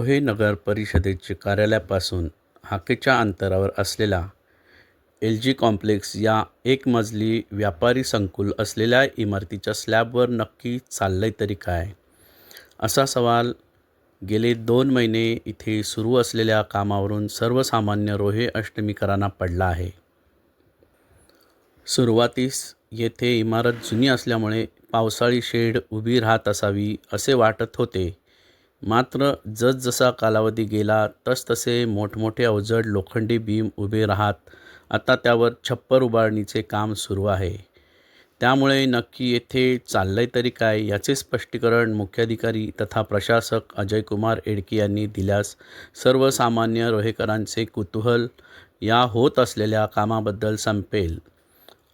रोहे नगर परिषदेच्या कार्यालयापासून हाकेच्या अंतरावर असलेला LG कॉम्प्लेक्स या एक मजली व्यापारी संकुल असलेल्या इमारतीच्या स्लॅबवर नक्की चाललंय तरी काय, असा सवाल गेले 2 महिने इथे सुरू असलेल्या कामावरून सर्वसामान्य रोहे अष्टमीकरांना पडला आहे. सुरुवातीस येथे इमारत जुनी असल्यामुळे पावसाळी शेड उभी राहत असावी असे वाटत होते. मात्र जसजसा कालावधी गेला तसतसे मोठमोठे अवजड लोखंडी बीम उभे राहत आता त्यावर छप्पर उभारणीचे काम सुरू आहे. त्यामुळे नक्की येथे चाललंय तरी काय याचे स्पष्टीकरण मुख्याधिकारी तथा प्रशासक अजयकुमार एडके यांनी दिल्यास सर्वसामान्य रोहेकरांचे कुतूहल या होत असलेल्या कामाबद्दल संपेल.